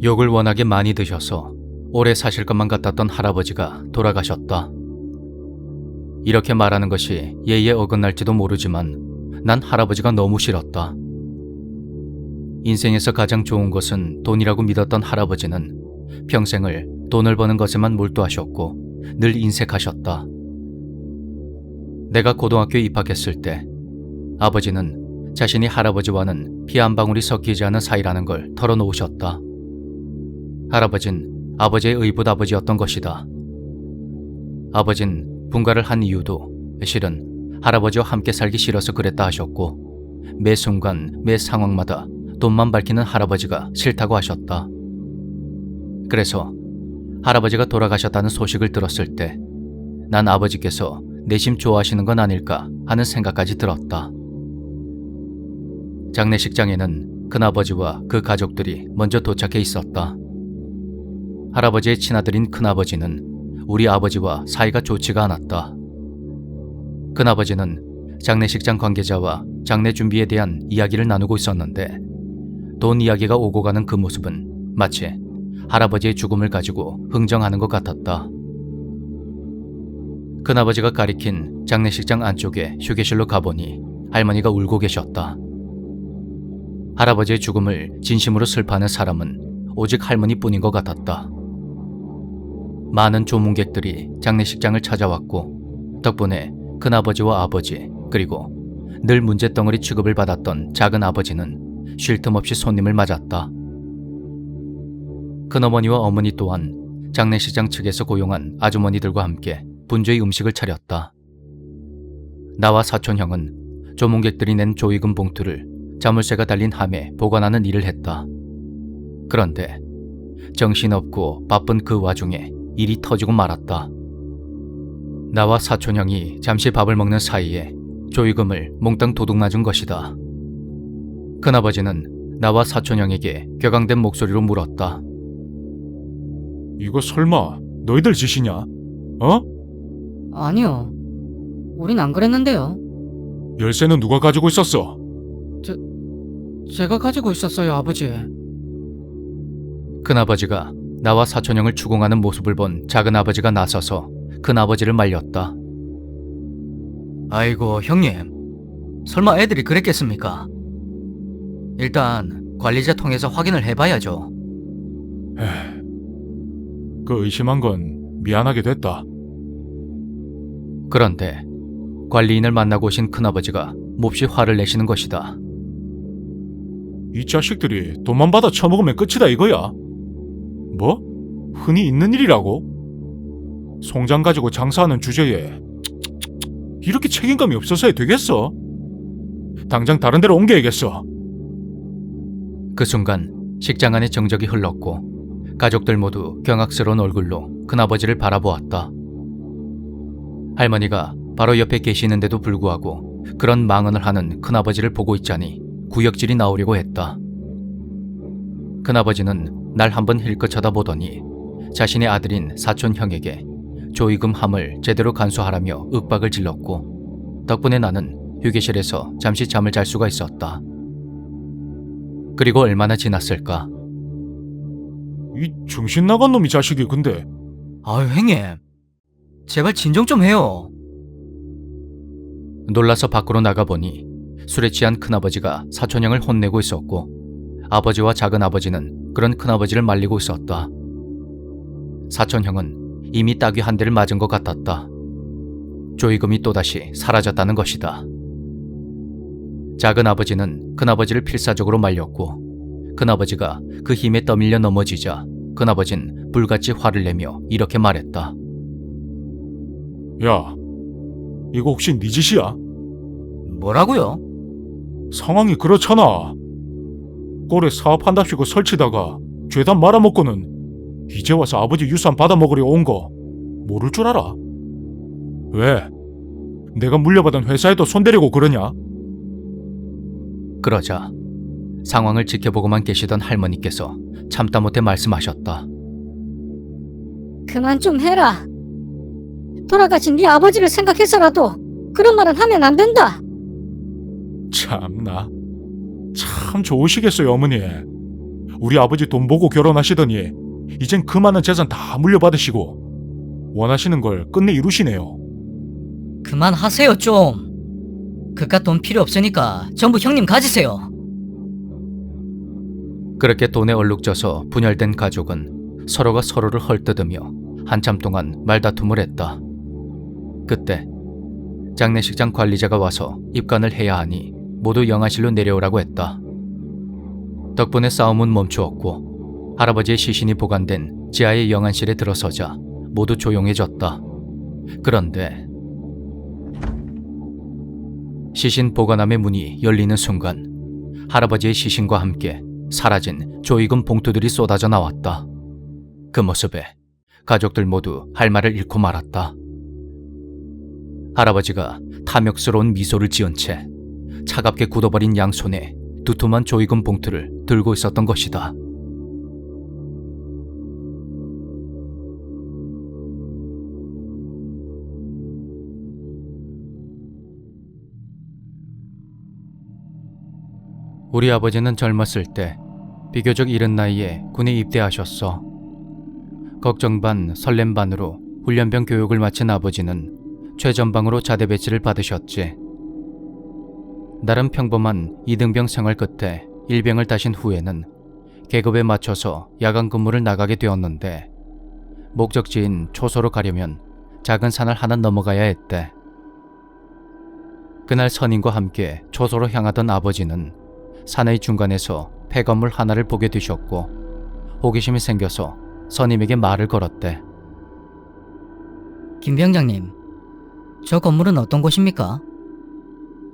욕을 워낙에 많이 드셔서 오래 사실 것만 같았던 할아버지가 돌아가셨다. 이렇게 말하는 것이 예의에 어긋날지도 모르지만 난 할아버지가 너무 싫었다. 인생에서 가장 좋은 것은 돈이라고 믿었던 할아버지는 평생을 돈을 버는 것에만 몰두하셨고 늘 인색하셨다. 내가 고등학교에 입학했을 때 아버지는 자신이 할아버지와는 피 한 방울이 섞이지 않은 사이라는 걸 털어놓으셨다. 할아버진 아버지의 의붓아버지였던 것이다. 아버진 분가를 한 이유도 실은 할아버지와 함께 살기 싫어서 그랬다 하셨고 매 순간 매 상황마다 돈만 밝히는 할아버지가 싫다고 하셨다. 그래서 할아버지가 돌아가셨다는 소식을 들었을 때 난 아버지께서 내심 좋아하시는 건 아닐까 하는 생각까지 들었다. 장례식장에는 큰아버지와 그 가족들이 먼저 도착해 있었다. 할아버지의 친아들인 큰아버지는 우리 아버지와 사이가 좋지가 않았다. 큰아버지는 장례식장 관계자와 장례 준비에 대한 이야기를 나누고 있었는데 돈 이야기가 오고 가는 그 모습은 마치 할아버지의 죽음을 가지고 흥정하는 것 같았다. 큰아버지가 가리킨 장례식장 안쪽에 휴게실로 가보니 할머니가 울고 계셨다. 할아버지의 죽음을 진심으로 슬퍼하는 사람은 오직 할머니뿐인 것 같았다. 많은 조문객들이 장례식장을 찾아왔고 덕분에 큰아버지와 아버지 그리고 늘 문제덩어리 취급을 받았던 작은 아버지는 쉴 틈 없이 손님을 맞았다. 큰어머니와 어머니 또한 장례식장 측에서 고용한 아주머니들과 함께 분주히 음식을 차렸다. 나와 사촌형은 조문객들이 낸 조의금 봉투를 자물쇠가 달린 함에 보관하는 일을 했다. 그런데 정신없고 바쁜 그 와중에 일이 터지고 말았다. 나와 사촌형이 잠시 밥을 먹는 사이에 조의금을 몽땅 도둑 맞은 것이다. 큰아버지는 나와 사촌형에게 격앙된 목소리로 물었다. 이거 설마 너희들 짓이냐? 어? 아니요. 우린 안 그랬는데요. 열쇠는 누가 가지고 있었어? 제가 가지고 있었어요, 아버지. 큰아버지가 나와 사촌형을 추궁하는 모습을 본 작은아버지가 나서서 큰아버지를 말렸다. 아이고 형님, 설마 애들이 그랬겠습니까? 일단 관리자 통해서 확인을 해봐야죠. 그 의심한 건 미안하게 됐다. 그런데 관리인을 만나고 오신 큰아버지가 몹시 화를 내시는 것이다. 이 자식들이 돈만 받아 처먹으면 끝이다 이거야. 뭐? 흔히 있는 일이라고? 송장 가지고 장사하는 주제에 이렇게 책임감이 없어서 해 되겠어? 당장 다른 데로 옮겨야겠어. 그 순간 식장 안에 정적이 흘렀고 가족들 모두 경악스러운 얼굴로 큰아버지를 바라보았다. 할머니가 바로 옆에 계시는데도 불구하고 그런 망언을 하는 큰아버지를 보고 있자니 구역질이 나오려고 했다. 큰아버지는 날 한번 힐끗 쳐다보더니 자신의 아들인 사촌형에게 조의금 함을 제대로 간수하라며 윽박을 질렀고 덕분에 나는 휴게실에서 잠시 잠을 잘 수가 있었다. 그리고 얼마나 지났을까? 이 정신 나간 놈이 자식이 근데 아유 형님, 제발 진정 좀 해요. 놀라서 밖으로 나가보니 술에 취한 큰아버지가 사촌형을 혼내고 있었고 아버지와 작은아버지는 그런 큰아버지를 말리고 있었다. 사촌형은 이미 따귀 한 대를 맞은 것 같았다. 조의금이 또다시 사라졌다는 것이다. 작은아버지는 큰아버지를 필사적으로 말렸고 큰아버지가 그 힘에 떠밀려 넘어지자 큰아버진 불같이 화를 내며 이렇게 말했다. 야, 이거 혹시 네 짓이야? 뭐라고요? 상황이 그렇잖아. 꼴에 사업한답시고 설치다가 죄다 말아먹고는 이제 와서 아버지 유산 받아먹으려 온 거 모를 줄 알아? 왜? 내가 물려받은 회사에도 손대려고 그러냐? 그러자 상황을 지켜보고만 계시던 할머니께서 참다 못해 말씀하셨다. 그만 좀 해라. 돌아가신 네 아버지를 생각해서라도 그런 말은 하면 안 된다. 참나. 참 좋으시겠어요, 어머니. 우리 아버지 돈 보고 결혼하시더니 이젠 그 많은 재산 다 물려받으시고 원하시는 걸 끝내 이루시네요. 그만하세요 좀. 그깟 돈 필요 없으니까 전부 형님 가지세요. 그렇게 돈에 얼룩져서 분열된 가족은 서로가 서로를 헐뜯으며 한참 동안 말다툼을 했다. 그때 장례식장 관리자가 와서 입관을 해야 하니 모두 영안실로 내려오라고 했다. 덕분에 싸움은 멈추었고 할아버지의 시신이 보관된 지하의 영안실에 들어서자 모두 조용해졌다. 그런데 시신 보관함의 문이 열리는 순간 할아버지의 시신과 함께 사라진 조이금 봉투들이 쏟아져 나왔다. 그 모습에 가족들 모두 할 말을 잃고 말았다. 할아버지가 탐욕스러운 미소를 지은 채 차갑게 굳어버린 양손에 두툼한 조이금 봉투를 들고 있었던 것이다. 우리 아버지는 젊었을 때 비교적 이른 나이에 군에 입대하셨어. 걱정 반 설렘 반으로 훈련병 교육을 마친 아버지는 최전방으로 자대 배치를 받으셨지. 나름 평범한 이등병 생활 끝에 일병을 다신 후에는 계급에 맞춰서 야간 근무를 나가게 되었는데 목적지인 초소로 가려면 작은 산을 하나 넘어가야 했대. 그날 선임과 함께 초소로 향하던 아버지는 산의 중간에서 폐건물 하나를 보게 되셨고 호기심이 생겨서 선임에게 말을 걸었대. 김 병장님, 저 건물은 어떤 곳입니까?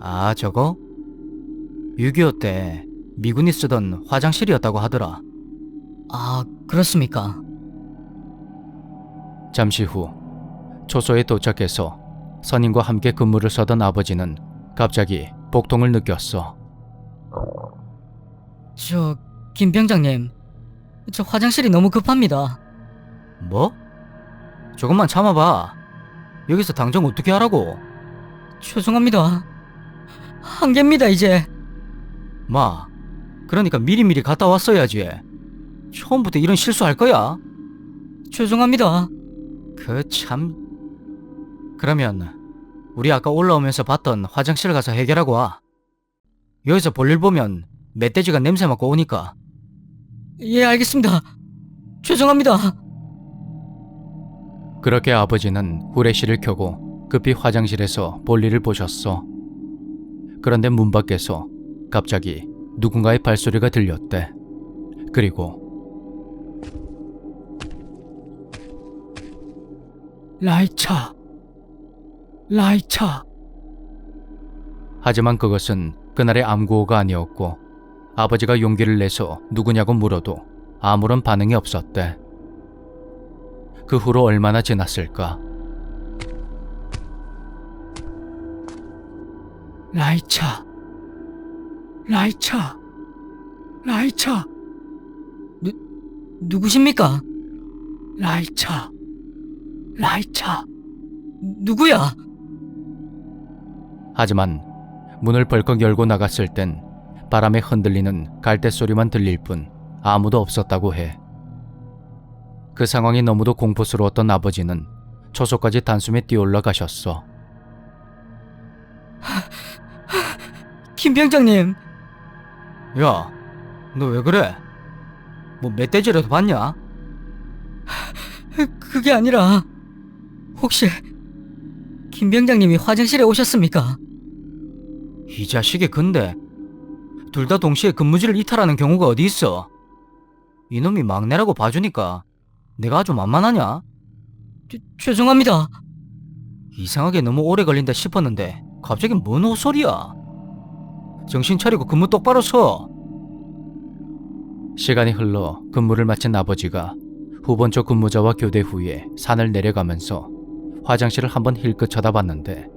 아, 저거? 6.25 때 미군이 쓰던 화장실이었다고 하더라. 아, 그렇습니까? 잠시 후 초소에 도착해서 선임과 함께 근무를 서던 아버지는 갑자기 복통을 느꼈어. 김 병장님, 저 화장실이 너무 급합니다. 뭐? 조금만 참아봐. 여기서 당장 어떻게 하라고? 죄송합니다. 한계입니다 이제. 마, 그러니까 미리미리 갔다 왔어야지. 처음부터 이런 실수할 거야? 죄송합니다. 그 참... 그러면 우리 아까 올라오면서 봤던 화장실 가서 해결하고 와. 여기서 볼일 보면 멧돼지가 냄새 맡고 오니까. 예, 알겠습니다. 죄송합니다. 그렇게 아버지는 후레쉬를 켜고 급히 화장실에서 볼일을 보셨어. 그런데 문 밖에서 갑자기 누군가의 발소리가 들렸대. 그리고 라이차. 하지만 그것은 그날의 암구호가 아니었고 아버지가 용기를 내서 누구냐고 물어도 아무런 반응이 없었대. 그 후로 얼마나 지났을까? 라이차. 누구십니까? 라이차. 누구야? 하지만 문을 벌컥 열고 나갔을 땐 바람에 흔들리는 갈대 소리만 들릴 뿐 아무도 없었다고 해. 그 상황이 너무도 공포스러웠던 아버지는 초소까지 단숨에 뛰어올라 가셨어. 김 병장님, 야, 너 왜 그래? 뭐 멧돼지라도 봤냐? 그게 아니라 혹시 김 병장님이 화장실에 오셨습니까? 이 자식이 근데 둘 다 동시에 근무지를 이탈하는 경우가 어디 있어? 이놈이 막내라고 봐주니까 내가 아주 만만하냐? 죄송합니다. 이상하게 너무 오래 걸린다 싶었는데 갑자기 뭔 헛소리야? 정신 차리고 근무 똑바로 서. 시간이 흘러 근무를 마친 아버지가 후본초 근무자와 교대 후에 산을 내려가면서 화장실을 한번 힐끗 쳐다봤는데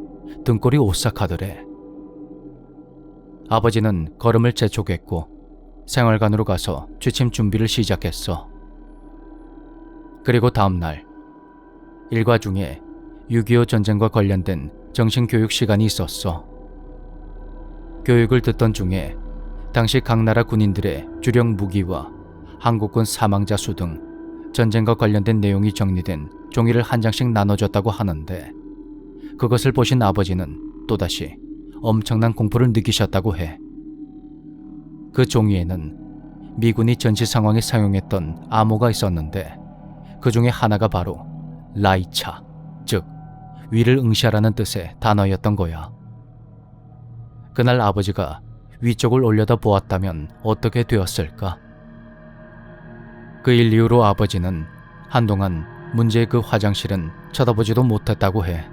등골이 오싹하더래. 아버지는 걸음을 재촉했고 생활관으로 가서 취침 준비를 시작했어. 그리고 다음날 일과 중에 6.25 전쟁과 관련된 정신교육 시간이 있었어. 교육을 듣던 중에 당시 각 나라 군인들의 주력 무기와 한국군 사망자 수 등 전쟁과 관련된 내용이 정리된 종이를 한 장씩 나눠줬다고 하는데 그것을 보신 아버지는 또다시 엄청난 공포를 느끼셨다고 해. 그 종이에는 미군이 전시 상황에 사용했던 암호가 있었는데 그 중에 하나가 바로 라이차, 즉 위를 응시하라는 뜻의 단어였던 거야. 그날 아버지가 위쪽을 올려다 보았다면 어떻게 되었을까? 그 일 이후로 아버지는 한동안 문제의 그 화장실은 쳐다보지도 못했다고 해.